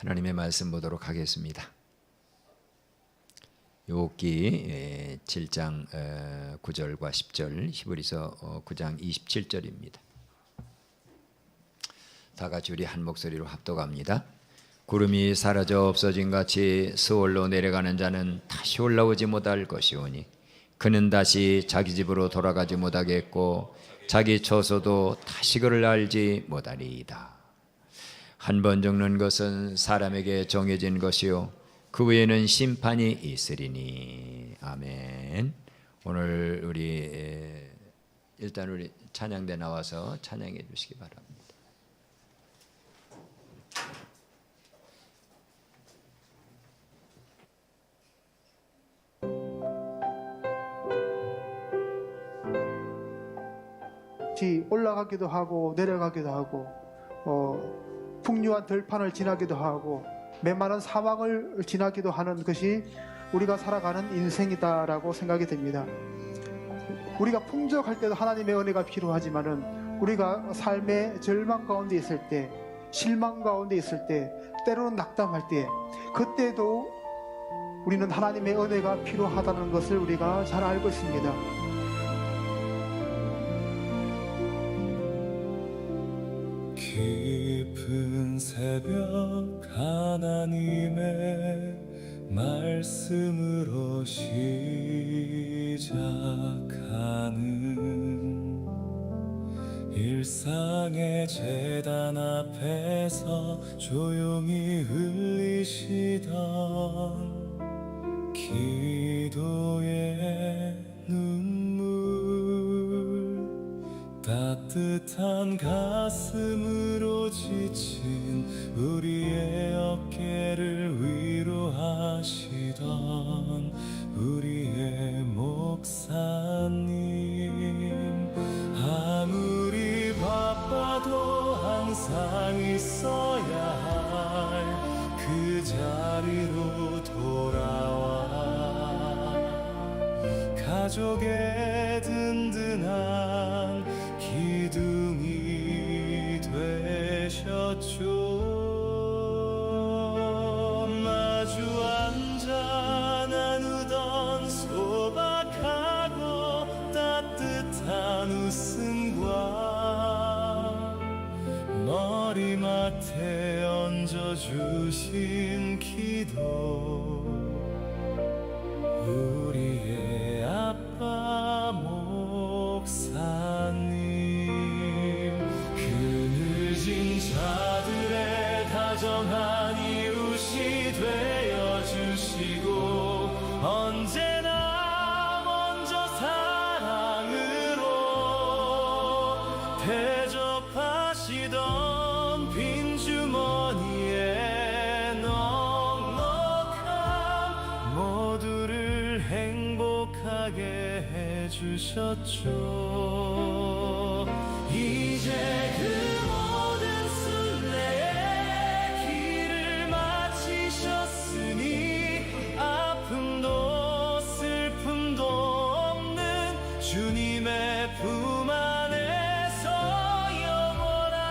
하나님의 말씀 보도록 하겠습니다. 욥기 7장 9절과 10절, 히브리서 9장 27절입니다. 다 같이 우리 한 목소리로 합독합니다. 구름이 사라져 없어진 같이 스올로 내려가는 자는 다시 올라오지 못할 것이오니 그는 다시 자기 집으로 돌아가지 못하겠고 자기 처소도 다시 그를 알지 못하리이다. 한 번 죽는 것은 사람에게 정해진 것이요 그 외에는 심판이 있으리니. 아멘. 오늘 우리 일단 우리 찬양대 나와서 찬양해 주시기 바랍니다. 올라가기도 하고 내려가기도 하고 풍요한 들판을 지나기도 하고 메마른 사막을 지나기도 하는 것이 우리가 살아가는 인생이다라고 생각이 됩니다. 우리가 풍족할 때도 하나님의 은혜가 필요하지만은 우리가 삶의 절망 가운데 있을 때, 실망 가운데 있을 때, 때로는 낙담할 때, 그때도 우리는 하나님의 은혜가 필요하다는 것을 우리가 잘 알고 있습니다. 깊은 새벽 하나님의 말씀으로 시작하는 일상의 제단 앞에서 조용히 흘리시던 기도의 눈물, 따뜻한 가슴으로 지친 우리의 어깨를 위로하시던 우리의 목사님, 아무리 바빠도 항상 있어야 할 그 자리로 돌아와 가족의 든든한 기둥이 되셨죠. 마주 앉아 나누던 소박하고 따뜻한 웃음과 머리맡에 얹어주신 기도, 우리의 아빠 목사님, 그 늦은 자들의 다정한 이웃이 되어주시고 언제나 먼저 사랑으로 대접하시던 빈주머니에 넉넉한 모두를 행복하게 해주셨죠. 이제 그 모든 순례의 길을 마치셨으니 아픔도 슬픔도 없는 주님의 품 안에서 영원한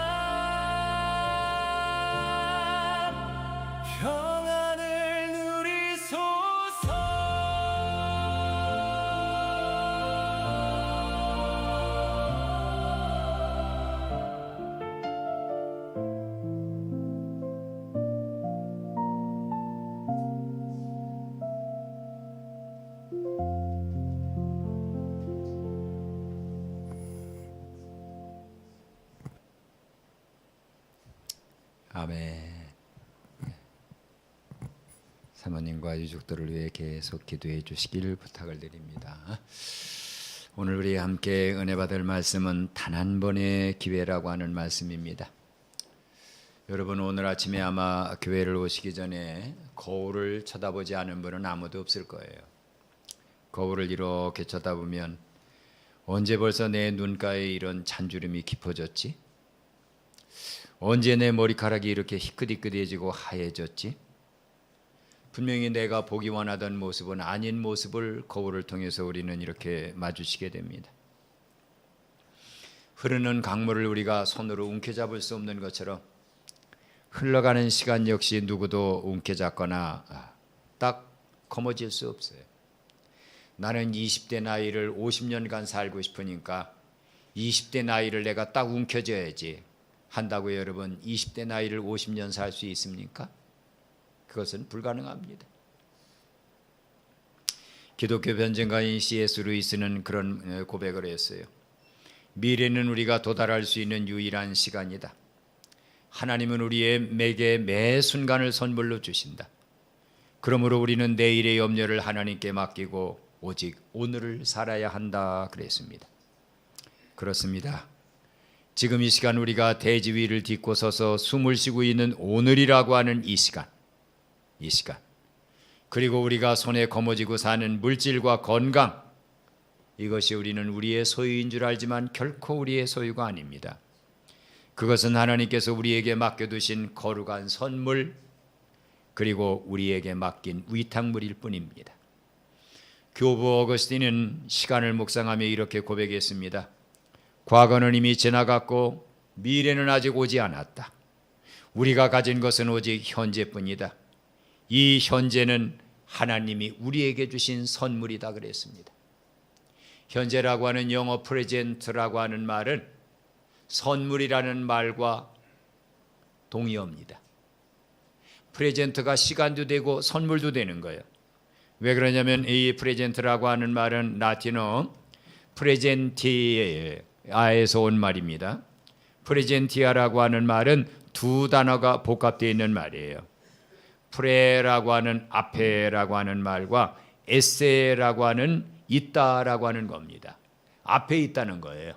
평안을 누리소서. 아멘. 사모님과 유족들을 위해 계속 기도해 주시길 부탁을 드립니다. 오늘 우리 함께 은혜 받을 말씀은 단 한 번의 기회라고 하는 말씀입니다. 여러분, 오늘 아침에 아마 교회를 오시기 전에 거울을 쳐다보지 않은 분은 아무도 없을 거예요. 거울을 이렇게 쳐다보면 언제 벌써 내 눈가에 이런 잔주름이 깊어졌지? 언제 내 머리카락이 이렇게 희끗희끗해지고 하얘졌지? 분명히 내가 보기 원하던 모습은 아닌 모습을 거울을 통해서 우리는 이렇게 마주치게 됩니다. 흐르는 강물을 우리가 손으로 움켜잡을 수 없는 것처럼 흘러가는 시간 역시 누구도 움켜잡거나 딱 거머쥘 수 없어요. 나는 20대 나이를 50년간 살고 싶으니까 20대 나이를 내가 딱 움켜줘야지 한다고요. 여러분 20대 나이를 50년 살 수 있습니까? 그것은 불가능합니다. 기독교 변증가인 C.S. 루이스는 그런 고백을 했어요. 미래는 우리가 도달할 수 있는 유일한 시간이다. 하나님은 우리에게 매 순간을 선물로 주신다. 그러므로 우리는 내일의 염려를 하나님께 맡기고 오직 오늘을 살아야 한다 그랬습니다. 그렇습니다. 지금 이 시간 우리가 대지 위를 딛고 서서 숨을 쉬고 있는 오늘이라고 하는 이 시간 그리고 우리가 손에 거머쥐고 사는 물질과 건강, 이것이 우리는 우리의 소유인 줄 알지만 결코 우리의 소유가 아닙니다. 그것은 하나님께서 우리에게 맡겨두신 거룩한 선물, 그리고 우리에게 맡긴 위탁물일 뿐입니다. 교부 어거스틴은 시간을 묵상하며 이렇게 고백했습니다. 과거는 이미 지나갔고 미래는 아직 오지 않았다. 우리가 가진 것은 오직 현재뿐이다. 이 현재는 하나님이 우리에게 주신 선물이다 그랬습니다. 현재라고 하는 영어 프레젠트라고 하는 말은 선물이라는 말과 동의어입니다. 프레젠트가 시간도 되고 선물도 되는 거예요. 왜 그러냐면 이 프레젠트라고 하는 말은 라틴어 프레젠티아에서 온 말입니다. 프레젠티아라고 하는 말은 두 단어가 복합되어 있는 말이에요. 프레라고 하는 앞에라고 하는 말과 에세라고 하는 있다라고 하는 겁니다. 앞에 있다는 거예요.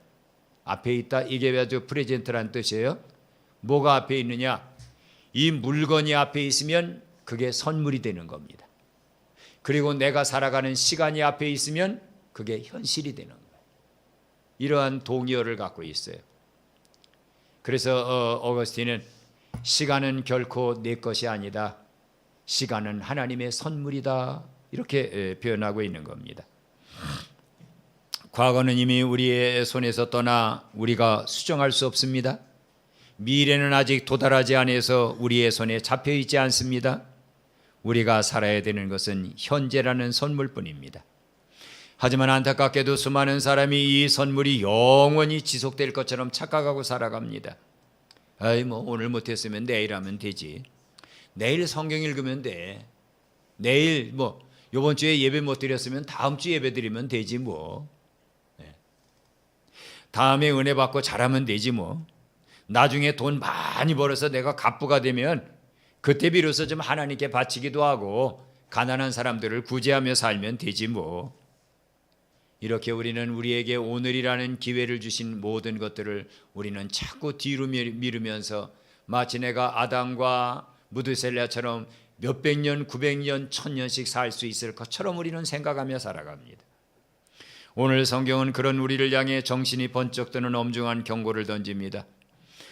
앞에 있다, 이게 아주 프레젠트란 뜻이에요. 뭐가 앞에 있느냐? 이 물건이 앞에 있으면 그게 선물이 되는 겁니다. 그리고 내가 살아가는 시간이 앞에 있으면 그게 현실이 되는 거예요. 이러한 동의어를 갖고 있어요. 그래서 어거스틴은 시간은 결코 내 것이 아니다. 시간은 하나님의 선물이다. 이렇게 표현하고 있는 겁니다. 과거는 이미 우리의 손에서 떠나 우리가 수정할 수 없습니다. 미래는 아직 도달하지 않아서 우리의 손에 잡혀 있지 않습니다. 우리가 살아야 되는 것은 현재라는 선물뿐입니다. 하지만 안타깝게도 수많은 사람이 이 선물이 영원히 지속될 것처럼 착각하고 살아갑니다. 오늘 못했으면 내일 하면 되지. 내일 성경 읽으면 돼. 내일 이번 주에 예배 못 드렸으면 다음 주 예배 드리면 되지 뭐. 다음에 은혜 받고 잘하면 되지 뭐. 나중에 돈 많이 벌어서 내가 갑부가 되면 그때 비로소 좀 하나님께 바치기도 하고 가난한 사람들을 구제하며 살면 되지 뭐. 이렇게 우리는 우리에게 오늘이라는 기회를 주신 모든 것들을 우리는 자꾸 뒤로 미루면서 마치 내가 아담과 무드셀라처럼 몇백 년, 900년, 1000년씩 살 수 있을 것처럼 우리는 생각하며 살아갑니다. 오늘 성경은 그런 우리를 향해 정신이 번쩍 드는 엄중한 경고를 던집니다.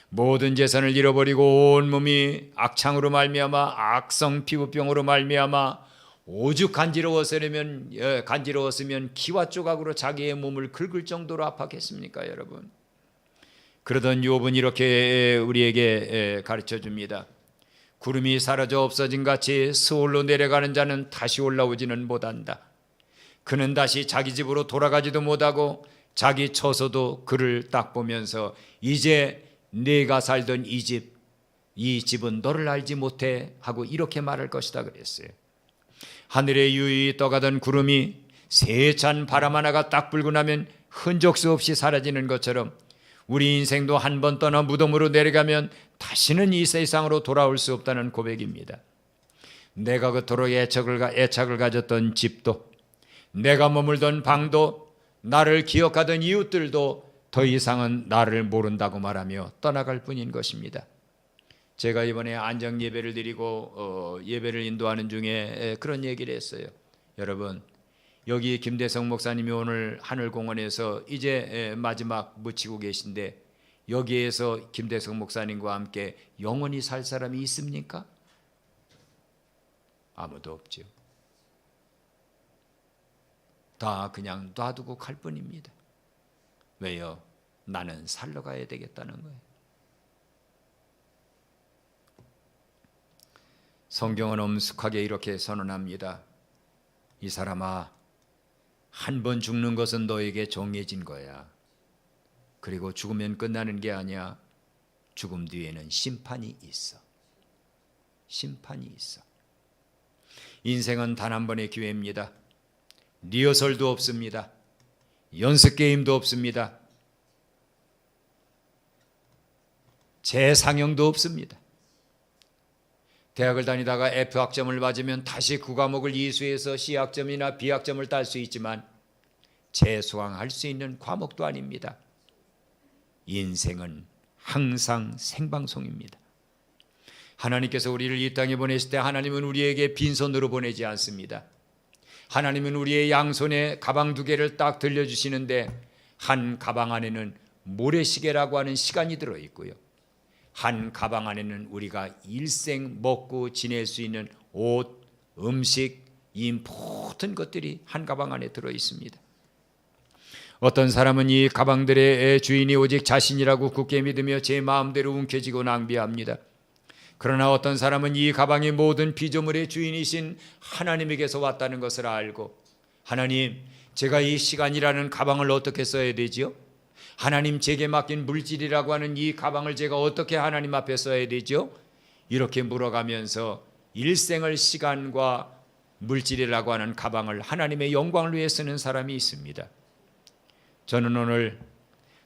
모든 재산을 잃어버리고 온몸이 악창으로 말미암아 악성 피부병으로 말미암아 오죽 간지러웠으면 기와 조각으로 자기의 몸을 긁을 정도로 압박했습니까, 여러분? 그러던 욥은 이렇게 우리에게 가르쳐 줍니다. 구름이 사라져 없어진 같이 스올로 내려가는 자는 다시 올라오지는 못한다. 그는 다시 자기 집으로 돌아가지도 못하고 자기 처소도 그를 딱 보면서 이제 내가 살던 이 집은 너를 알지 못해 하고 이렇게 말할 것이다 그랬어요. 하늘에 유유히 떠가던 구름이 세찬 바람 하나가 딱 불고 나면 흔적수 없이 사라지는 것처럼 우리 인생도 한 번 떠나 무덤으로 내려가면 다시는 이 세상으로 돌아올 수 없다는 고백입니다. 내가 그토록 애착을 가졌던 집도, 내가 머물던 방도, 나를 기억하던 이웃들도 더 이상은 나를 모른다고 말하며 떠나갈 뿐인 것입니다. 제가 이번에 안정 예배를 드리고 예배를 인도하는 중에 그런 얘기를 했어요. 여러분, 여기 김대성 목사님이 오늘 하늘공원에서 이제 마지막 묻히고 계신데 여기에서 김대성 목사님과 함께 영원히 살 사람이 있습니까? 아무도 없죠. 다 그냥 놔두고 갈 뿐입니다. 왜요? 나는 살러 가야 되겠다는 거예요. 성경은 엄숙하게 이렇게 선언합니다. 이 사람아, 한 번 죽는 것은 너에게 정해진 거야. 그리고 죽으면 끝나는 게 아니야. 죽음 뒤에는 심판이 있어. 심판이 있어. 인생은 단 한 번의 기회입니다. 리허설도 없습니다. 연습 게임도 없습니다. 재상영도 없습니다. 대학을 다니다가 F학점을 맞으면 다시 그 과목을 이수해서 C학점이나 B학점을 딸 수 있지만 재수강할 수 있는 과목도 아닙니다. 인생은 항상 생방송입니다. 하나님께서 우리를 이 땅에 보내실 때 하나님은 우리에게 빈손으로 보내지 않습니다. 하나님은 우리의 양손에 가방 2개를 딱 들려주시는데 한 가방 안에는 모래시계라고 하는 시간이 들어있고요. 한 가방 안에는 우리가 일생 먹고 지낼 수 있는 옷, 음식, 이 모든 것들이 한 가방 안에 들어있습니다. 어떤 사람은 이 가방들의 주인이 오직 자신이라고 굳게 믿으며 제 마음대로 움켜쥐고 낭비합니다. 그러나 어떤 사람은 이 가방의 모든 피조물의 주인이신 하나님에게서 왔다는 것을 알고, 하나님, 제가 이 시간이라는 가방을 어떻게 써야 되지요? 하나님, 제게 맡긴 물질이라고 하는 이 가방을 제가 어떻게 하나님 앞에 써야 되죠? 이렇게 물어가면서 일생을 시간과 물질이라고 하는 가방을 하나님의 영광을 위해 쓰는 사람이 있습니다. 저는 오늘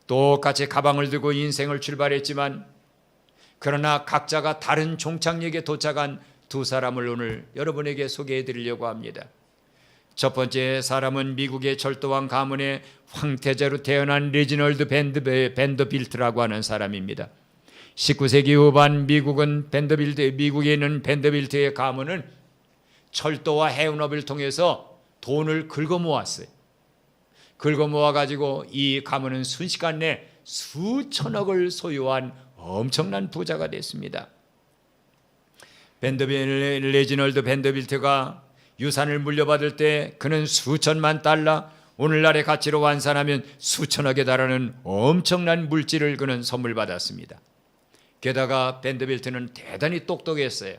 똑같이 가방을 들고 인생을 출발했지만 그러나 각자가 다른 종착역에 도착한 두 사람을 오늘 여러분에게 소개해 드리려고 합니다. 첫 번째 사람은 미국의 철도왕 가문의 황태자로 태어난 레지널드 밴더빌트라고 하는 사람입니다. 19세기 후반 미국에 있는 밴더빌트의 가문은 철도와 해운업을 통해서 돈을 긁어 모았어요. 긁어 모아가지고 이 가문은 순식간 내 수천억을 소유한 엄청난 부자가 됐습니다. 레지널드 밴더빌트가 유산을 물려받을 때 그는 수천만 달러, 오늘날의 가치로 환산하면 수천억에 달하는 엄청난 물질을 그는 선물 받았습니다. 게다가 밴더빌트는 대단히 똑똑했어요.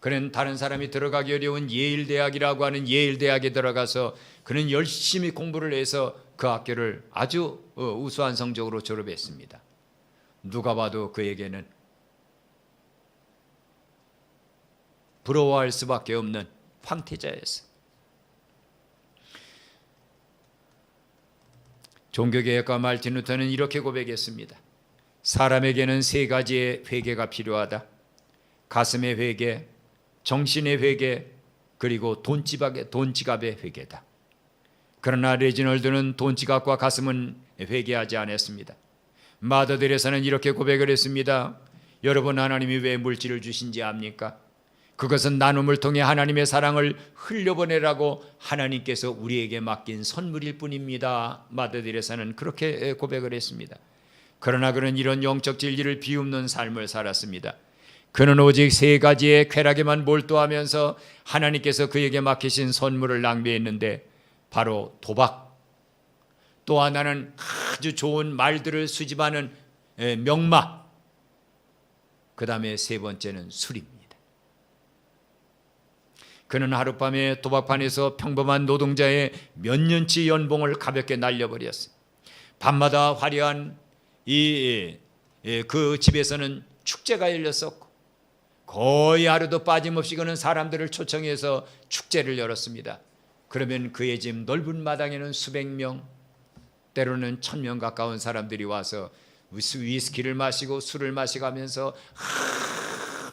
그는 다른 사람이 들어가기 어려운 예일 대학이라고 하는 예일 대학에 들어가서 그는 열심히 공부를 해서 그 학교를 아주 우수한 성적으로 졸업했습니다. 누가 봐도 그에게는 부러워할 수밖에 없는 황태자였어요. 종교개혁가 말틴 루터는 이렇게 고백했습니다. 사람에게는 3가지의 회개가 필요하다. 가슴의 회개, 정신의 회개, 그리고 돈 지갑의 회개다. 그러나 레지널드는 돈 지갑과 가슴은 회개하지 않았습니다. 마더 데레사는 이렇게 고백을 했습니다. 여러분, 하나님이 왜 물질을 주신지 압니까? 그것은 나눔을 통해 하나님의 사랑을 흘려보내라고 하나님께서 우리에게 맡긴 선물일 뿐입니다. 마더 데레사는 그렇게 고백을 했습니다. 그러나 그는 이런 영적 진리를 비웃는 삶을 살았습니다. 그는 오직 3가지의 쾌락에만 몰두하면서 하나님께서 그에게 맡기신 선물을 낭비했는데, 바로 도박, 또 하나는 아주 좋은 말들을 수집하는 명마, 그 다음에 3번째는 술입니다. 그는 하룻밤에 도박판에서 평범한 노동자의 몇 년치 연봉을 가볍게 날려버렸어요. 밤마다 화려한 그 집에서는 축제가 열렸었고 거의 하루도 빠짐없이 그는 사람들을 초청해서 축제를 열었습니다. 그러면 그의 집 넓은 마당에는 수백 명, 때로는 1000명 가까운 사람들이 와서 위스키를 마시고 술을 마시가면서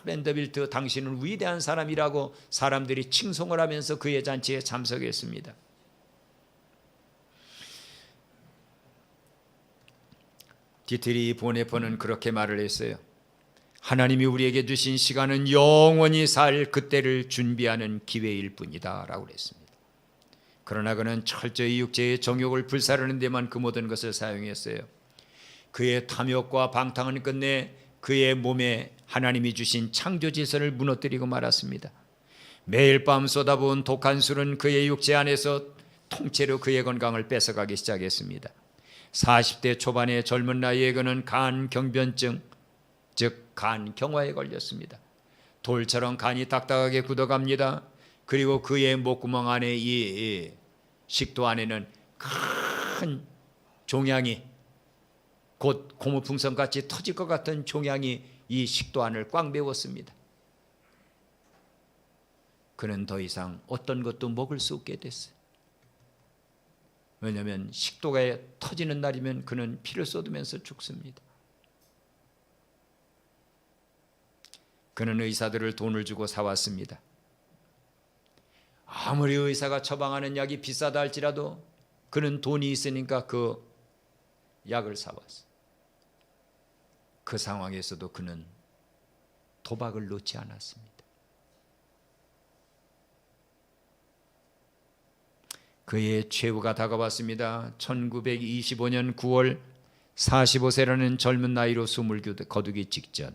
밴더빌트, 당신은 위대한 사람이라고 사람들이 칭송을 하면서 그의 잔치에 참석했습니다. 디트리 보네퍼는 그렇게 말을 했어요. 하나님이 우리에게 주신 시간은 영원히 살 그때를 준비하는 기회일 뿐이다 라고 그랬습니다. 그러나 그는 철저히 육체의 정욕을 불사르는 데만 그 모든 것을 사용했어요. 그의 탐욕과 방탕은 끝내 그의 몸에 하나님이 주신 창조 질서를 무너뜨리고 말았습니다. 매일 밤 쏟아부은 독한 술은 그의 육체 안에서 통째로 그의 건강을 뺏어가기 시작했습니다. 40대 초반의 젊은 나이에 그는 간경변증, 즉 간경화에 걸렸습니다. 돌처럼 간이 딱딱하게 굳어갑니다. 그리고 그의 목구멍 안에 이 식도 안에는 큰 종양이, 곧 고무풍선같이 터질 것 같은 종양이 이 식도 안을 꽉 메웠습니다. 그는 더 이상 어떤 것도 먹을 수 없게 됐어요. 왜냐하면 식도가 터지는 날이면 그는 피를 쏟으면서 죽습니다. 그는 의사들을 돈을 주고 사왔습니다. 아무리 의사가 처방하는 약이 비싸다 할지라도 그는 돈이 있으니까 그 약을 사왔어요. 그 상황에서도 그는 도박을 놓지 않았습니다. 그의 최후가 다가왔습니다. 1925년 9월 45세라는 젊은 나이로 숨을 거두기 직전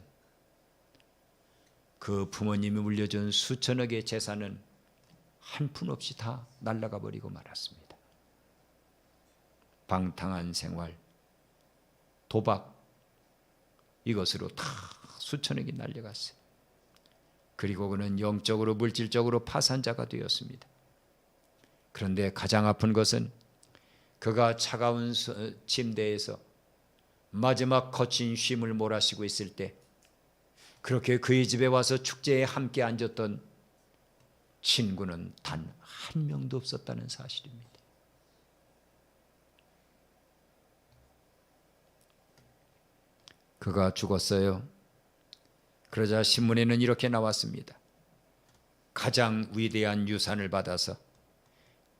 그 부모님이 물려준 수천억의 재산은 한 푼 없이 다 날아가 버리고 말았습니다. 방탕한 생활, 도박, 이것으로 다 수천억이 날려갔어요. 그리고 그는 영적으로 물질적으로 파산자가 되었습니다. 그런데 가장 아픈 것은 그가 차가운 침대에서 마지막 거친 쉼을 몰아쉬고 있을 때 그렇게 그의 집에 와서 축제에 함께 앉았던 친구는 단 한 명도 없었다는 사실입니다. 그가 죽었어요. 그러자 신문에는 이렇게 나왔습니다. 가장 위대한 유산을 받아서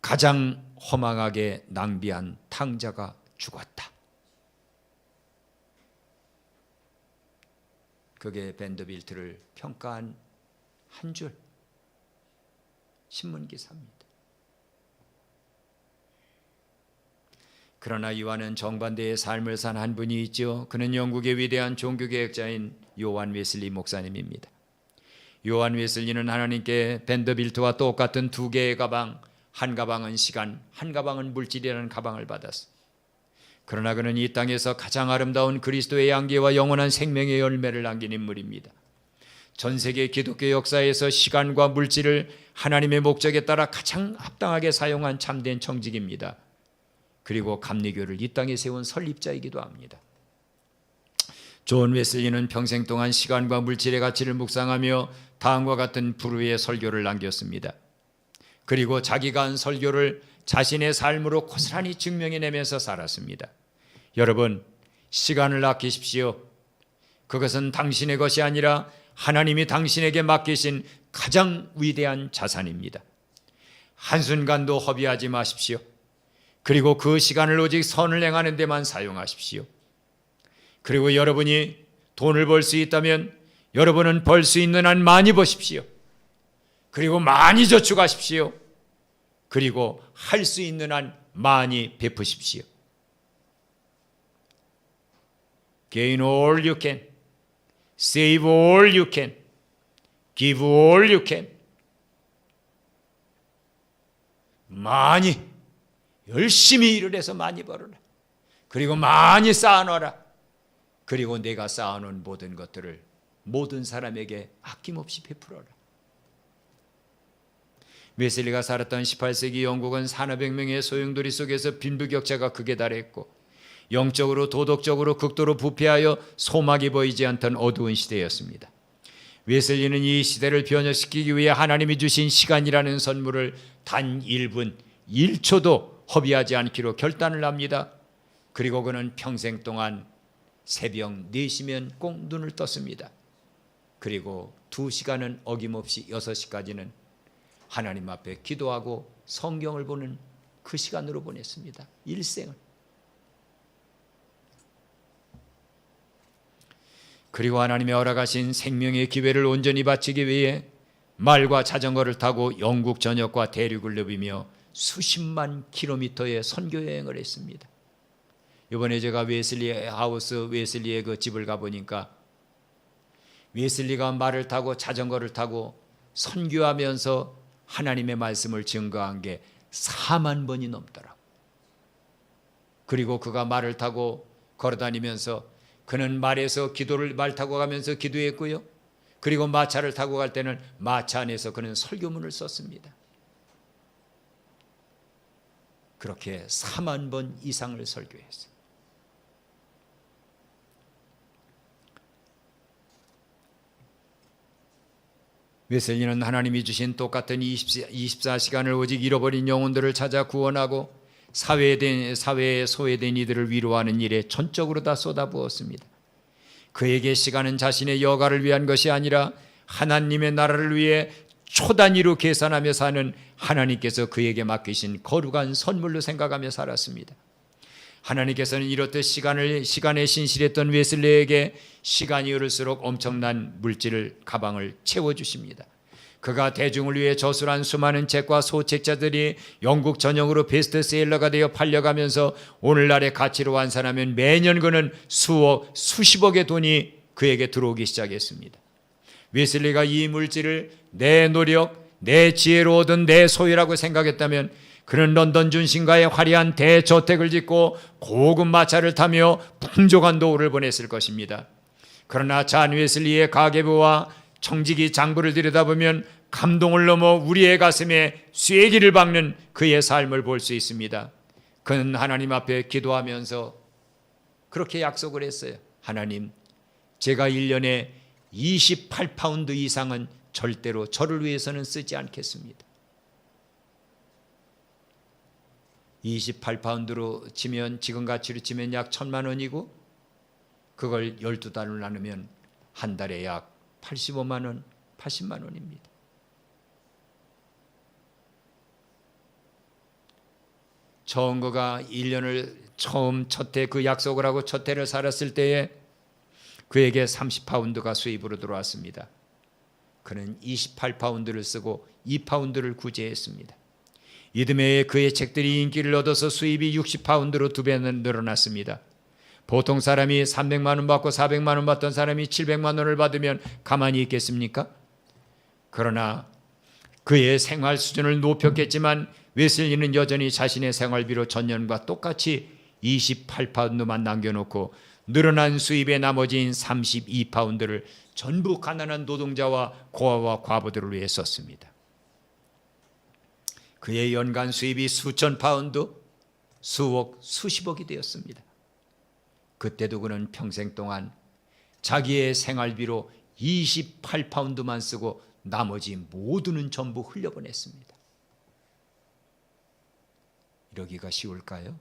가장 허망하게 낭비한 탕자가 죽었다. 그게 벤더빌트를 평가한 한 줄 신문 기사입니다. 그러나 요한은 정반대의 삶을 산 한 분이 있죠. 그는 영국의 위대한 종교개혁자인 요한 웨슬리 목사님입니다. 요한 웨슬리는 하나님께 벤더빌트와 똑같은 두 개의 가방, 한 가방은 시간, 한 가방은 물질이라는 가방을 받았어. 그러나 그는 이 땅에서 가장 아름다운 그리스도의 양계와 영원한 생명의 열매를 남긴 인물입니다. 전 세계 기독교 역사에서 시간과 물질을 하나님의 목적에 따라 가장 합당하게 사용한 참된 청직입니다. 그리고 감리교를 이 땅에 세운 설립자이기도 합니다. 존 웨슬리는 평생 동안 시간과 물질의 가치를 묵상하며 다음과 같은 부류의 설교를 남겼습니다. 그리고 자기가 한 설교를 자신의 삶으로 고스란히 증명해내면서 살았습니다. 여러분, 시간을 아끼십시오. 그것은 당신의 것이 아니라 하나님이 당신에게 맡기신 가장 위대한 자산입니다. 한순간도 허비하지 마십시오. 그리고 그 시간을 오직 선을 행하는 데만 사용하십시오. 그리고 여러분이 돈을 벌 수 있다면 여러분은 벌 수 있는 한 많이 버십시오. 그리고 많이 저축하십시오. 그리고 할 수 있는 한 많이 베푸십시오. Gain all you can, save all you can, give all you can. 많이 열심히 일을 해서 많이 벌어라. 그리고 많이 쌓아놓아라. 그리고 내가 쌓아놓은 모든 것들을 모든 사람에게 아낌없이 베풀어라. 웨슬리가 살았던 18세기 영국은 산업혁명의 소용돌이 속에서 빈부격차가 극에 달했고 영적으로 도덕적으로 극도로 부패하여 소망이 보이지 않던 어두운 시대였습니다. 웨슬리는 이 시대를 변혁시키기 위해 하나님이 주신 시간이라는 선물을 단 1분 1초도 허비하지 않기로 결단을 합니다. 그리고 그는 평생 동안 새벽 4시면 꼭 눈을 떴습니다. 그리고 2시간은 어김없이 6시까지는 하나님 앞에 기도하고 성경을 보는 그 시간으로 보냈습니다. 일생을. 그리고 하나님이 허락하신 생명의 기회를 온전히 바치기 위해 말과 자전거를 타고 영국 전역과 대륙을 누비며 수십만 킬로미터의 선교 여행을 했습니다. 이번에 제가 웨슬리의 그 집을 가보니까 웨슬리가 말을 타고 자전거를 타고 선교하면서 하나님의 말씀을 증거한 게 4만 번이 넘더라고. 그리고 그가 말을 타고 걸어다니면서 그는 말 타고 가면서 기도했고요. 그리고 마차를 타고 갈 때는 마차 안에서 그는 설교문을 썼습니다. 그렇게 4만 번 이상을 설교했어요. 웨슬리는 하나님이 주신 똑같은 24시간을 오직 잃어버린 영혼들을 찾아 구원하고 사회에 소외된 이들을 위로하는 일에 전적으로 다 쏟아부었습니다. 그에게 시간은 자신의 여가를 위한 것이 아니라 하나님의 나라를 위해 초단위로 계산하며 사는 하나님께서 그에게 맡기신 거룩한 선물로 생각하며 살았습니다. 하나님께서는 이렇듯 시간에 신실했던 웨슬리에게 시간이 흐를수록 엄청난 물질 가방을 채워주십니다. 그가 대중을 위해 저술한 수많은 책과 소책자들이 영국 전역으로 베스트셀러가 되어 팔려가면서 오늘날의 가치로 환산하면 매년 그는 수억, 수십억의 돈이 그에게 들어오기 시작했습니다. 웨슬리가 이 물질을 내 노력, 내 지혜로 얻은 내 소유라고 생각했다면 그는 런던 중심가에 화려한 대저택을 짓고 고급 마차를 타며 풍족한 노후를 보냈을 것입니다. 그러나 잔 웨슬리의 가계부와 청지기 장부를 들여다보면 감동을 넘어 우리의 가슴에 쐐기를 박는 그의 삶을 볼 수 있습니다. 그는 하나님 앞에 기도하면서 그렇게 약속을 했어요. 하나님, 제가 1년에 28파운드 이상은 절대로 저를 위해서는 쓰지 않겠습니다. 28파운드로 치면 지금 가치로 치면 약 1,000만 원이고 그걸 12달로 나누면 한 달에 약 85만 원, 80만 원입니다. 처음 그가 1년을 처음 첫 해 그 약속을 하고 첫 해를 살았을 때에 그에게 30파운드가 수입으로 들어왔습니다. 그는 28파운드를 쓰고 2파운드를 구제했습니다. 이듬해에 그의 책들이 인기를 얻어서 수입이 60파운드로 2배는 늘어났습니다. 보통 사람이 300만 원 받고 400만 원 받던 사람이 700만 원을 받으면 가만히 있겠습니까? 그러나 그의 생활 수준을 높였겠지만 웨슬리는 여전히 자신의 생활비로 전년과 똑같이 28파운드만 남겨놓고 늘어난 수입의 나머지인 32파운드를 전부 가난한 노동자와 고아와 과부들을 위해 썼습니다. 그의 연간 수입이 수천 파운드, 수억, 수십억이 되었습니다. 그때도 그는 평생 동안 자기의 생활비로 28파운드만 쓰고 나머지 모두는 전부 흘려보냈습니다. 이러기가 쉬울까요?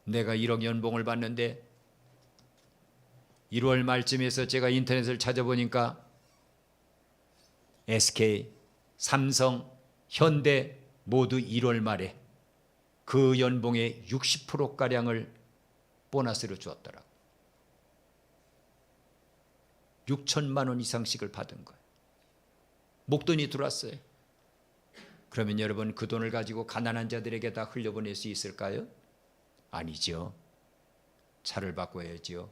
내가 1억 연봉을 받는데 1월 말쯤에서 제가 인터넷을 찾아보니까 SK, 삼성, 현대 모두 1월 말에 그 연봉의 60%가량을 보너스로 주었더라고요. 6천만 원 이상씩을 받은 거예요. 목돈이 들어왔어요. 그러면 여러분 그 돈을 가지고 가난한 자들에게 다 흘려보낼 수 있을까요? 아니죠. 차를 바꿔야지요.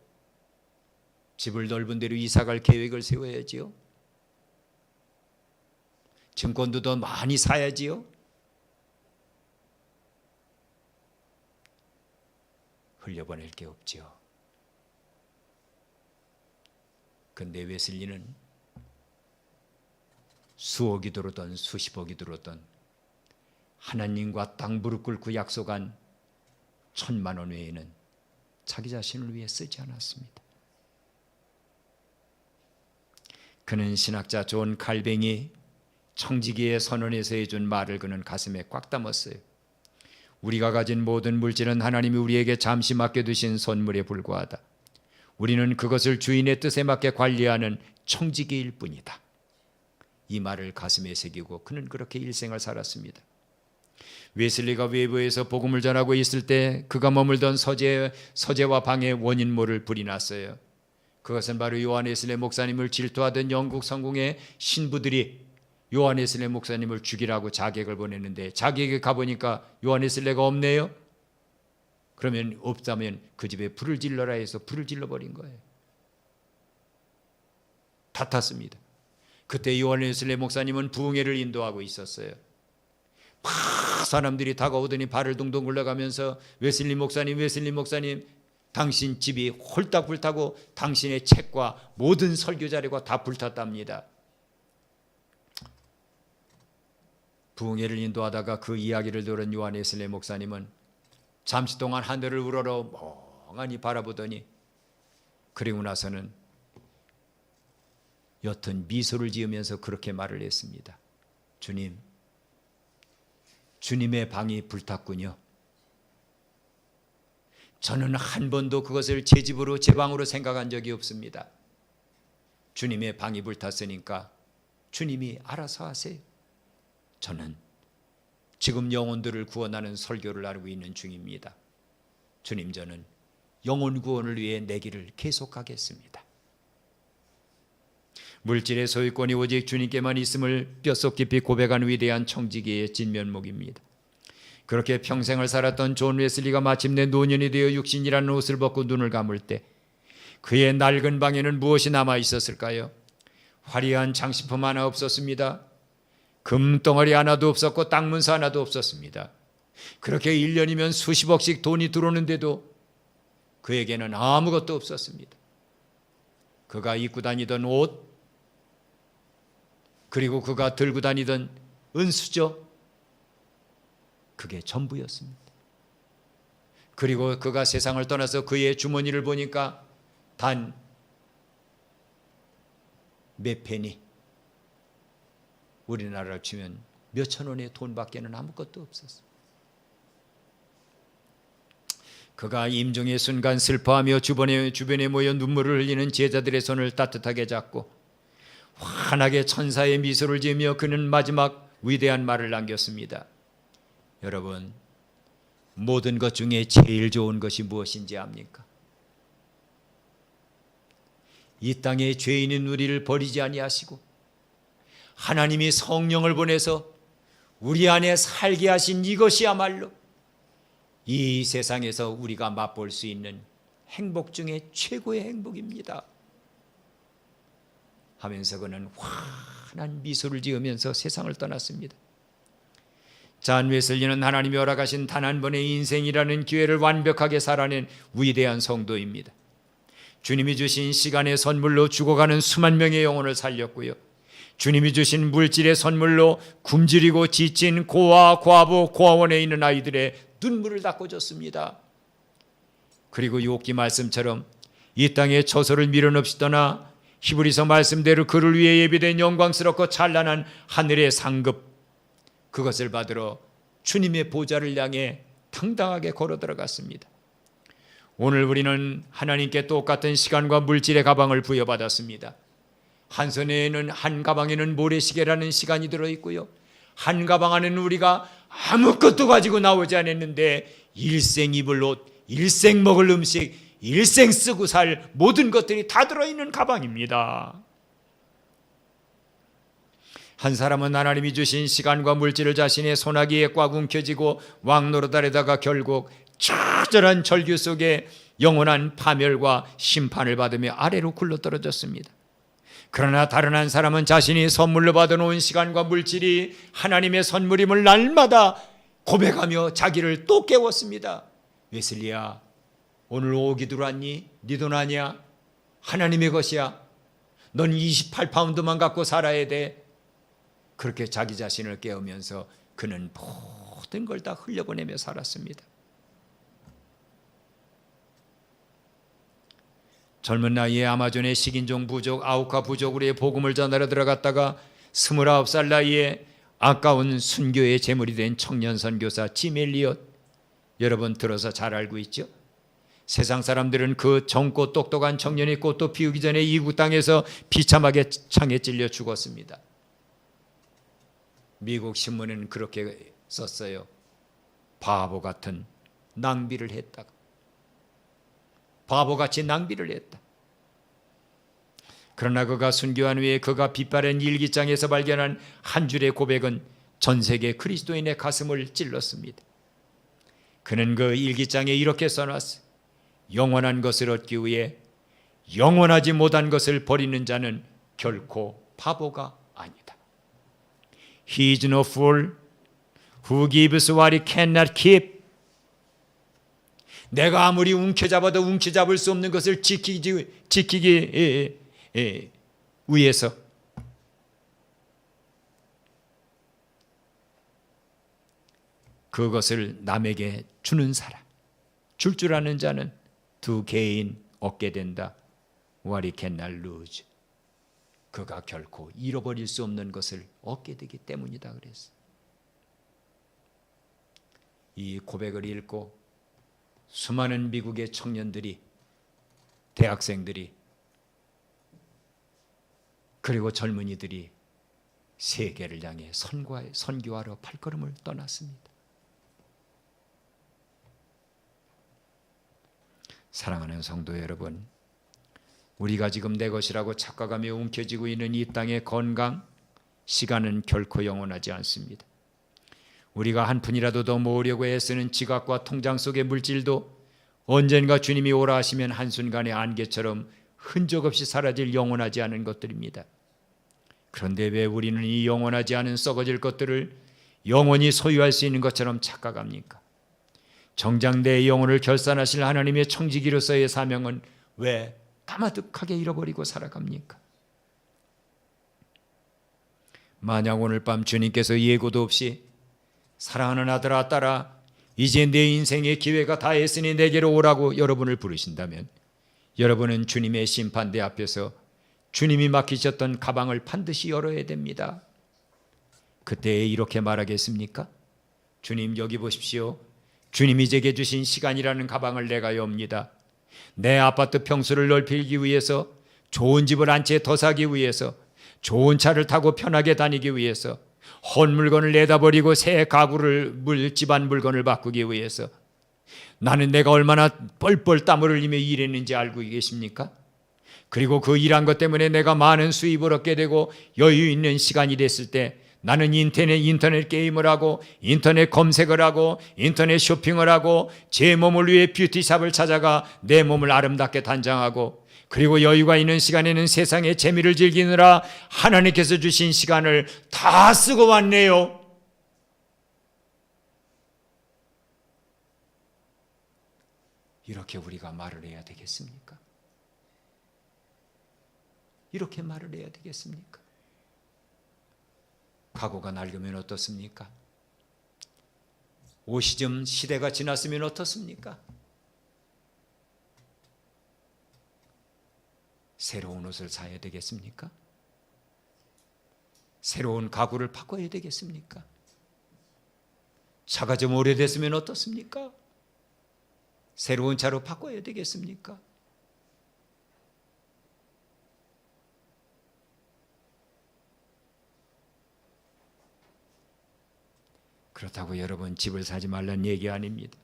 집을 넓은 데로 이사갈 계획을 세워야지요. 증권도 더 많이 사야지요. 흘려보낼 게 없지요. 근데 웨슬리는 수억이 들었던 수십억이 들었던 하나님과 땅 무릎 꿇고 약속한 1,000만 원 외에는 자기 자신을 위해 쓰지 않았습니다. 그는 신학자 존 칼뱅이 청지기의 선언에서 해준 말을 그는 가슴에 꽉 담았어요. 우리가 가진 모든 물질은 하나님이 우리에게 잠시 맡겨두신 선물에 불과하다. 우리는 그것을 주인의 뜻에 맞게 관리하는 청지기일 뿐이다. 이 말을 가슴에 새기고 그는 그렇게 일생을 살았습니다. 웨슬리가 외부에서 복음을 전하고 있을 때 그가 머물던 서재와 방에 원인모를 불이 났어요. 그것은 바로 요한 웨슬리 목사님을 질투하던 영국 성공의 신부들이 요한 웨슬리 목사님을 죽이라고 자객을 보냈는데 자객에 가보니까 요한 웨슬리가 없네요. 그러면 없다면 그 집에 불을 질러라 해서 불을 질러버린 거예요. 다 탔습니다. 그때 요한 웨슬리 목사님은 부흥회를 인도하고 있었어요. 막 사람들이 다가오더니 발을 동동 굴러가면서 웨슬리 목사님 당신 집이 홀딱 불타고 당신의 책과 모든 설교 자료가 다 불탔답니다. 부흥회를 인도하다가 그 이야기를 들은 요한 웨슬리 목사님은 잠시 동안 하늘을 우러러 멍하니 바라보더니 그리고 나서는 옅은 미소를 지으면서 그렇게 말을 했습니다. 주님, 주님의 방이 불탔군요. 저는 한 번도 그것을 제 집으로 제 방으로 생각한 적이 없습니다. 주님의 방이 불탔으니까 주님이 알아서 하세요. 저는 지금 영혼들을 구원하는 설교를 하고 있는 중입니다. 주님, 저는 영혼 구원을 위해 내 길을 계속하겠습니다. 물질의 소유권이 오직 주님께만 있음을 뼛속 깊이 고백한 위대한 청지기의 진면목입니다. 그렇게 평생을 살았던 존 웨슬리가 마침내 노년이 되어 육신이라는 옷을 벗고 눈을 감을 때 그의 낡은 방에는 무엇이 남아 있었을까요? 화려한 장식품 하나 없었습니다. 금덩어리 하나도 없었고 땅 문서 하나도 없었습니다. 그렇게 1년이면 수십억씩 돈이 들어오는데도 그에게는 아무것도 없었습니다. 그가 입고 다니던 옷, 그리고 그가 들고 다니던 은수저, 그게 전부였습니다. 그리고 그가 세상을 떠나서 그의 주머니를 보니까 단 몇 페니, 우리나라로 치면 몇천 원의 돈밖에는 아무것도 없었어요. 그가 임종의 순간 슬퍼하며 주변에 모여 눈물을 흘리는 제자들의 손을 따뜻하게 잡고 환하게 천사의 미소를 지으며 그는 마지막 위대한 말을 남겼습니다. 여러분, 모든 것 중에 제일 좋은 것이 무엇인지 압니까? 이 땅에 죄인인 우리를 버리지 아니하시고 하나님이 성령을 보내서 우리 안에 살게 하신 이것이야말로 이 세상에서 우리가 맛볼 수 있는 행복 중에 최고의 행복입니다 하면서 그는 환한 미소를 지으면서 세상을 떠났습니다. 존 웨슬리는 하나님이 허락하신 단 한 번의 인생이라는 기회를 완벽하게 살아낸 위대한 성도입니다. 주님이 주신 시간의 선물로 죽어가는 수만 명의 영혼을 살렸고요, 주님이 주신 물질의 선물로 굶주리고 지친 고아, 과부, 고아원에 있는 아이들의 눈물을 닦아줬습니다. 그리고 욥기 말씀처럼 이 땅에 처소를 미련없이 떠나 히브리서 말씀대로 그를 위해 예비된 영광스럽고 찬란한 하늘의 상급, 그것을 받으러 주님의 보좌를 향해 당당하게 걸어 들어갔습니다. 오늘 우리는 하나님께 똑같은 시간과 물질의 가방을 부여받았습니다. 한 손에는 한 가방에는 모래시계라는 시간이 들어있고요, 한 가방 안에는 우리가 아무것도 가지고 나오지 않았는데 일생 입을 옷, 일생 먹을 음식, 일생 쓰고 살 모든 것들이 다 들어있는 가방입니다. 한 사람은 하나님이 주신 시간과 물질을 자신의 손아귀에 꽉 움켜쥐고 왕노릇하려다가 결국 처절한 절규 속에 영원한 파멸과 심판을 받으며 아래로 굴러떨어졌습니다. 그러나 다른 한 사람은 자신이 선물로 받아놓은 시간과 물질이 하나님의 선물임을 날마다 고백하며 자기를 또 깨웠습니다. 웨슬리야, 오늘 오기 들어왔니? 네 돈 아니야? 하나님의 것이야. 넌 28파운드만 갖고 살아야 돼. 그렇게 자기 자신을 깨우면서 그는 모든 걸 다 흘려보내며 살았습니다. 젊은 나이에 아마존의 식인종 부족 아우카 부족으로의 복음을 전하러 들어갔다가 29살 나이에 아까운 순교의 제물이 된 청년 선교사 짐 엘리엇, 여러분 들어서 잘 알고 있죠? 세상 사람들은 그 젊고 똑똑한 청년이 꽃도 피우기 전에 이국 땅에서 비참하게 창에 찔려 죽었습니다. 미국 신문에는 그렇게 썼어요. 바보 같은 낭비를 했다가, 바보같이 낭비를 했다. 그러나 그가 순교한 후에 그가 빛바랜 일기장에서 발견한 한 줄의 고백은 전 세계 그리스도인의 가슴을 찔렀습니다. 그는 그 일기장에 이렇게 써놨어요. 영원한 것을 얻기 위해 영원하지 못한 것을 버리는 자는 결코 바보가 아니다. He is no fool who gives what he cannot keep. 내가 아무리 움켜잡아도 움켜잡을 수 없는 것을 지키기 위해서 그것을 남에게 주는 사람, 줄 아는 자는 두 개인 얻게 된다. What he cannot lose. 그가 결코 잃어버릴 수 없는 것을 얻게 되기 때문이다 그랬어. 이 고백을 읽고 수많은 미국의 청년들이, 대학생들이, 그리고 젊은이들이 세계를 향해 선교하러 발걸음을 떠났습니다. 사랑하는 성도 여러분, 우리가 지금 내 것이라고 착각하며 움켜쥐고 있는 이 땅의 건강, 시간은 결코 영원하지 않습니다. 우리가 한 푼이라도 더 모으려고 애쓰는 지갑과 통장 속의 물질도 언젠가 주님이 오라 하시면 한순간의 안개처럼 흔적 없이 사라질 영원하지 않은 것들입니다. 그런데 왜 우리는 이 영원하지 않은 썩어질 것들을 영원히 소유할 수 있는 것처럼 착각합니까? 정작 내 영혼을 결산하실 하나님의 청지기로서의 사명은 왜 까마득하게 잃어버리고 살아갑니까? 만약 오늘 밤 주님께서 예고도 없이 사랑하는 아들아 딸아 이제 내 인생의 기회가 다 했으니 내게로 오라고 여러분을 부르신다면 여러분은 주님의 심판대 앞에서 주님이 맡기셨던 가방을 반드시 열어야 됩니다. 그때 이렇게 말하겠습니까? 주님 여기 보십시오. 주님이 제게 주신 시간이라는 가방을 내가 엽니다. 내 아파트 평수를 넓히기 위해서, 좋은 집을 한 채 더 사기 위해서, 좋은 차를 타고 편하게 다니기 위해서, 헛 물건을 내다버리고 새 가구를 집안 물건을 바꾸기 위해서 나는 내가 얼마나 뻘뻘 땀을 흘리며 일했는지 알고 계십니까? 그리고 그 일한 것 때문에 내가 많은 수입을 얻게 되고 여유 있는 시간이 됐을 때 나는 인터넷 게임을 하고 인터넷 검색을 하고 인터넷 쇼핑을 하고 제 몸을 위해 뷰티샵을 찾아가 내 몸을 아름답게 단장하고 그리고 여유가 있는 시간에는 세상의 재미를 즐기느라 하나님께서 주신 시간을 다 쓰고 왔네요. 이렇게 우리가 말을 해야 되겠습니까? 이렇게 말을 해야 되겠습니까? 각오가 낡으면 어떻습니까? 옷이 좀 시대가 지났으면 어떻습니까? 새로운 옷을 사야 되겠습니까? 새로운 가구를 바꿔야 되겠습니까? 차가 좀 오래됐으면 어떻습니까? 새로운 차로 바꿔야 되겠습니까? 그렇다고 여러분 집을 사지 말란 얘기 아닙니다.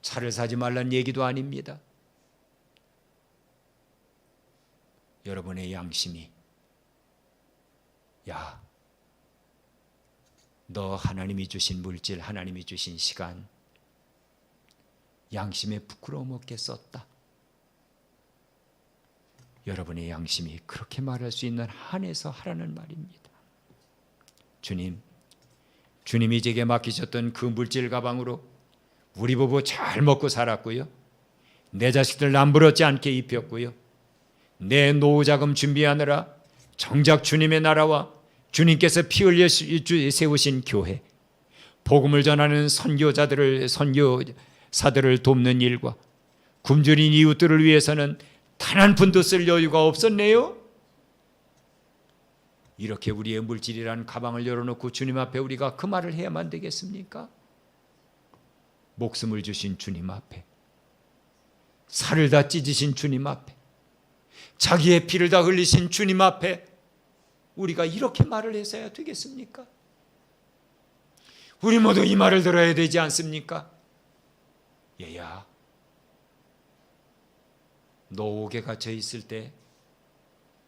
차를 사지 말란 얘기도 아닙니다. 여러분의 양심이 야, 너 하나님이 주신 물질, 하나님이 주신 시간 양심에 부끄러움 없게 썼다. 여러분의 양심이 그렇게 말할 수 있는 한에서 하라는 말입니다. 주님이 제게 맡기셨던 그 물질 가방으로 우리 부부 잘 먹고 살았고요. 내 자식들 남부럽지 않게 입혔고요. 내 노후 자금 준비하느라 정작 주님의 나라와 주님께서 피 흘려 세우신 교회, 복음을 전하는 선교사들을 돕는 일과 굶주린 이웃들을 위해서는 단 한 푼도 쓸 여유가 없었네요. 이렇게 우리의 물질이라는 가방을 열어놓고 주님 앞에 우리가 그 말을 해야만 되겠습니까? 목숨을 주신 주님 앞에, 살을 다 찢으신 주님 앞에, 자기의 피를 다 흘리신 주님 앞에 우리가 이렇게 말을 해서야 되겠습니까? 우리 모두 이 말을 들어야 되지 않습니까? 얘야, 너 옥에 갇혀 있을 때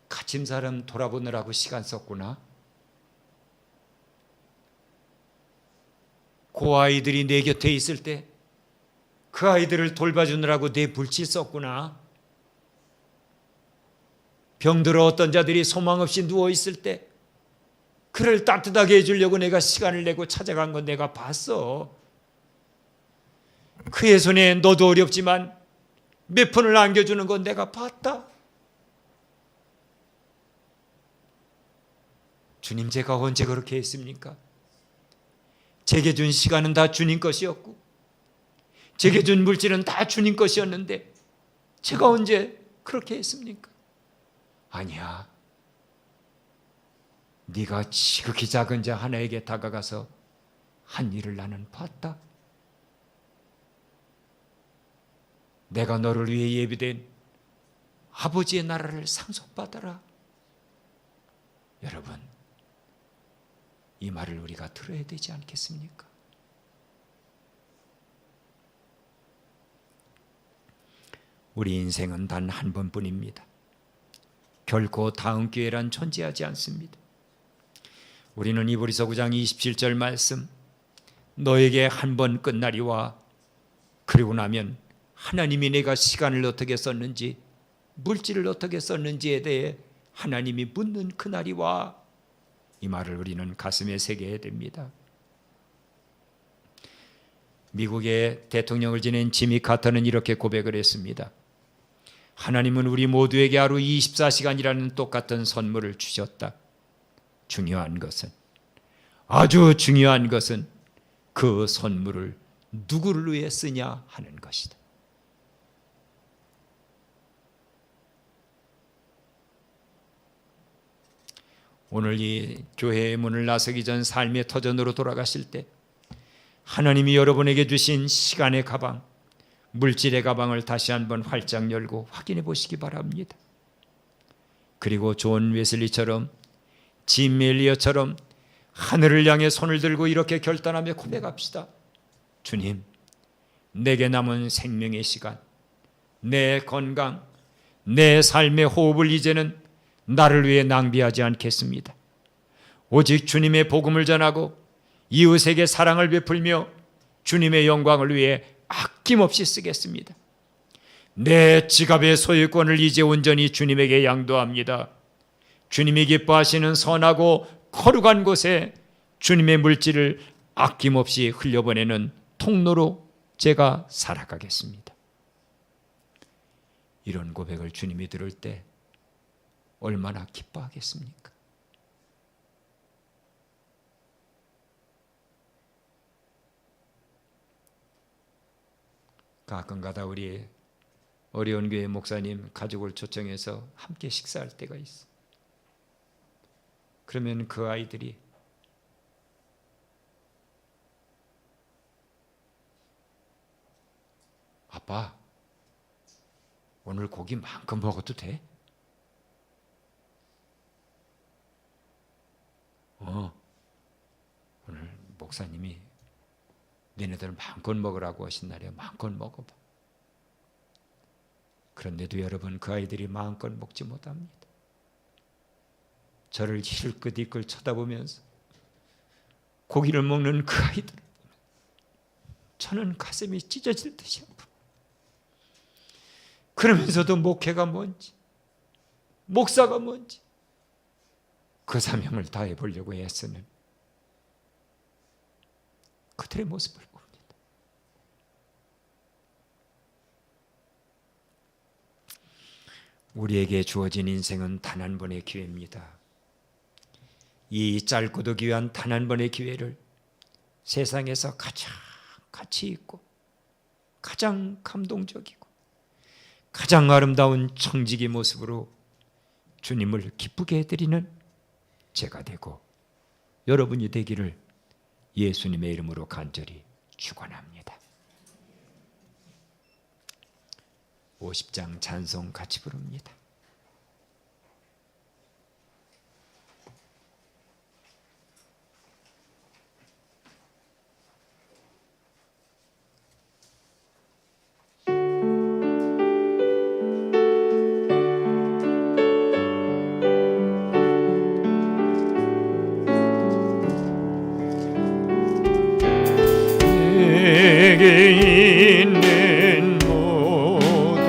갇힌 사람 돌아보느라고 시간 썼구나. 그 아이들이 내 곁에 있을 때 그 아이들을 돌봐주느라고 내 불치 썼구나. 병들어 어떤 자들이 소망 없이 누워있을 때 그를 따뜻하게 해주려고 내가 시간을 내고 찾아간 건 내가 봤어. 그의 손에 너도 어렵지만 몇 푼을 안겨주는 건 내가 봤다. 주님, 제가 언제 그렇게 했습니까? 제게 준 시간은 다 주님 것이었고 제게 준 물질은 다 주님 것이었는데 제가 언제 그렇게 했습니까? 아니야. 네가 지극히 작은 자 하나에게 다가가서 한 일을 나는 봤다. 내가 너를 위해 예비된 아버지의 나라를 상속받아라. 여러분, 이 말을 우리가 들어야 되지 않겠습니까? 우리 인생은 단 한 번뿐입니다. 결코 다음 기회란 존재하지 않습니다. 우리는 이브리서 9장 27절 말씀, 너에게 한 번 끝나리와 그리고 나면 하나님이 내가 시간을 어떻게 썼는지 물질을 어떻게 썼는지에 대해 하나님이 묻는 그날이 와. 이 말을 우리는 가슴에 새겨야 됩니다. 미국의 대통령을 지낸 지미 카터는 이렇게 고백을 했습니다. 하나님은 우리 모두에게 하루 24시간이라는 똑같은 선물을 주셨다. 중요한 것은, 아주 중요한 것은 그 선물을 누구를 위해 쓰냐 하는 것이다. 오늘 이 교회의 문을 나서기 전 삶의 터전으로 돌아가실 때 하나님이 여러분에게 주신 시간의 가방, 물질의 가방을 다시 한번 활짝 열고 확인해 보시기 바랍니다. 그리고 존 웨슬리처럼, 짐 멜리어처럼 하늘을 향해 손을 들고 이렇게 결단하며 고백합시다. 주님, 내게 남은 생명의 시간, 내 건강, 내 삶의 호흡을 이제는 나를 위해 낭비하지 않겠습니다. 오직 주님의 복음을 전하고 이웃에게 사랑을 베풀며 주님의 영광을 위해 아낌없이 쓰겠습니다. 내 지갑의 소유권을 이제 온전히 주님에게 양도합니다. 주님이 기뻐하시는 선하고 거룩한 곳에 주님의 물질을 아낌없이 흘려보내는 통로로 제가 살아가겠습니다. 이런 고백을 주님이 들을 때 얼마나 기뻐하겠습니까? 가끔가다 우리 어려운 교회 목사님 가족을 초청해서 함께 식사할 때가 있어. 그러면 그 아이들이 아빠, 오늘 고기 마음껏 먹어도 돼? 오늘 목사님이 너네들 마음껏 먹으라고 하신 날에 마음껏 먹어봐. 그런데도 여러분, 그 아이들이 마음껏 먹지 못합니다. 저를 힐끗힐끗 쳐다보면서 고기를 먹는 그 아이들을 보면 저는 가슴이 찢어질 듯이 아프고, 그러면서도 목회가 뭔지, 목사가 뭔지 그 사명을 다해 보려고 애쓰는 그들의 모습을 봅니다. 우리에게 주어진 인생은 단 한 번의 기회입니다. 이 짧고도 귀한 단 한 번의 기회를 세상에서 가장 가치 있고 가장 감동적이고 가장 아름다운 청지기 모습으로 주님을 기쁘게 해드리는 제가 되고 여러분이 되기를 예수님의 이름으로 간절히 축원합니다. 50장 찬송 같이 부릅니다. 내게 있는 모든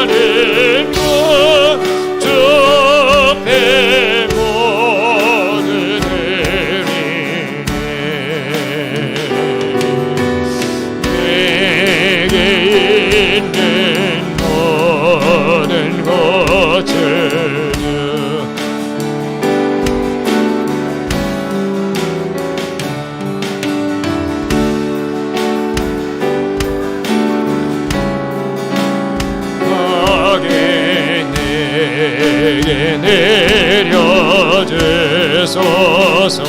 사랑하는 것 주 앞에 모두 드리네 내게 있는 모든 것을 하게 내게 내려주소서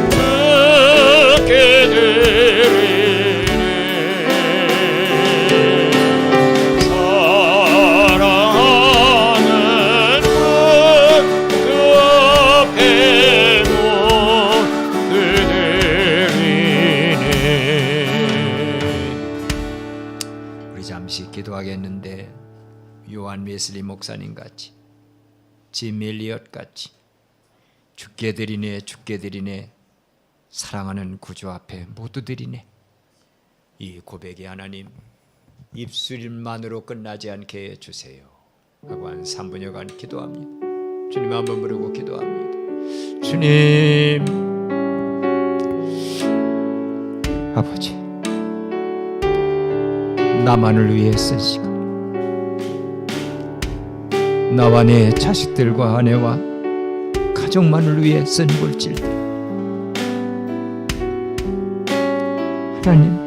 주께 드리네 주께 드리네 사랑하는 그 앞에 모두 드리네. 우리 잠시 기도하겠는데 요한 웨슬리 목사님 같이 짐 엘리엇 같이 죽게 드리네 죽게 드리네 사랑하는 구주 앞에 모두 드리네 이 고백이 하나님 입술만으로 끝나지 않게 해주세요 하고 한 3분여간 기도합니다. 주님 한번 부르고 기도합니다. 주님 아버지 나만을 위해 쓴 시간 나와 내 자식들과 아내와 가족만을 위해 쓴 물질들 하나님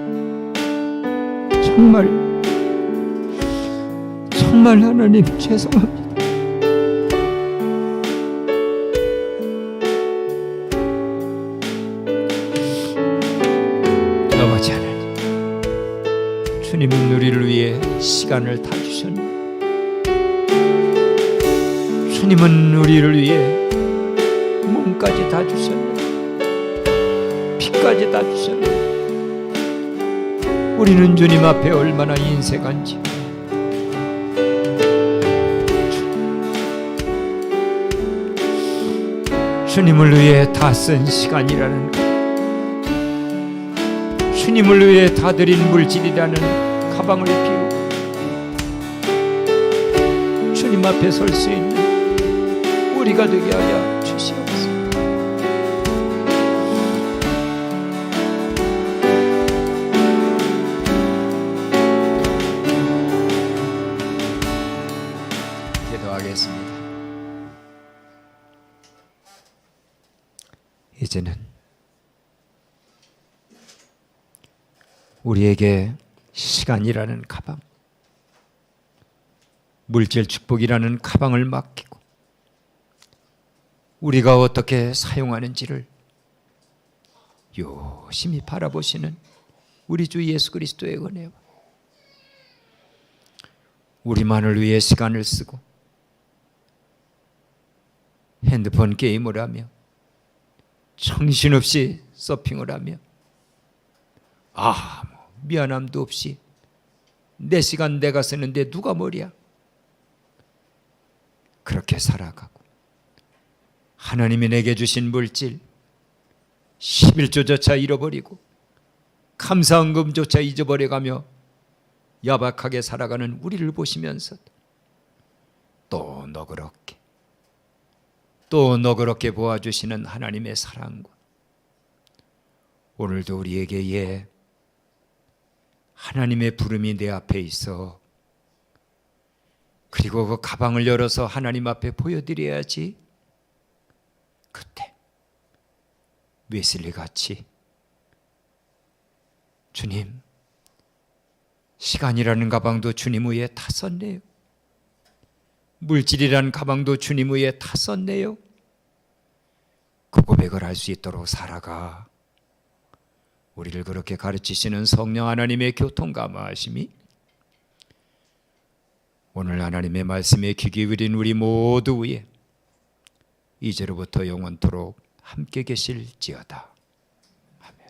정말 하나님 죄송합니다. 아버지 하나님 주님은 우리를 위해 시간을 다 주셨네. 주님은 우리를 위해 몸까지 다 주셨네. 피까지 다 주셨네. 우리는 주님 앞에 얼마나 인색한지 주님을 위해 다 쓴 시간이라는 것 주님을 위해 다 드린 물질이라는 가방을 비우고 주님 앞에 설 수 있는 우리가 되게 하여 주시옵소서. 기도하겠습니다. 이제는 우리에게 시간이라는 가방, 물질 축복이라는 가방을 맡기고 우리가 어떻게 사용하는지를 유심히 바라보시는 우리 주 예수 그리스도의 은혜와 우리만을 위해 시간을 쓰고 핸드폰 게임을 하며 정신없이 서핑을 하며 아무 미안함도 없이 내 시간 내가 쓰는데 누가 머리야? 그렇게 살아가고 하나님이 내게 주신 물질 11조조차 잃어버리고 감사헌금조차 잊어버려가며 야박하게 살아가는 우리를 보시면서 또 너그럽게 보아주시는 하나님의 사랑과 오늘도 우리에게 하나님의 부름이 내 앞에 있어 그리고 그 가방을 열어서 하나님 앞에 보여드려야지. 그때 웨슬리 같이 주님 시간이라는 가방도 주님 위에 다 썼네요. 물질이라는 가방도 주님 위에 다 썼네요. 그 고백을 할 수 있도록 살아가. 우리를 그렇게 가르치시는 성령 하나님의 교통감화하심이 오늘 하나님의 말씀에 귀 기울인 우리 모두 위에 이제로부터 영원토록 함께 계실지어다. 아멘.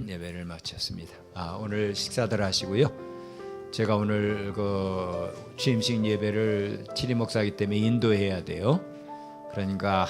예배를 마쳤습니다. 오늘 식사들 하시고요. 제가 오늘 그 취임식 예배를 치리 목사이기 때문에 인도해야 돼요. 그러니까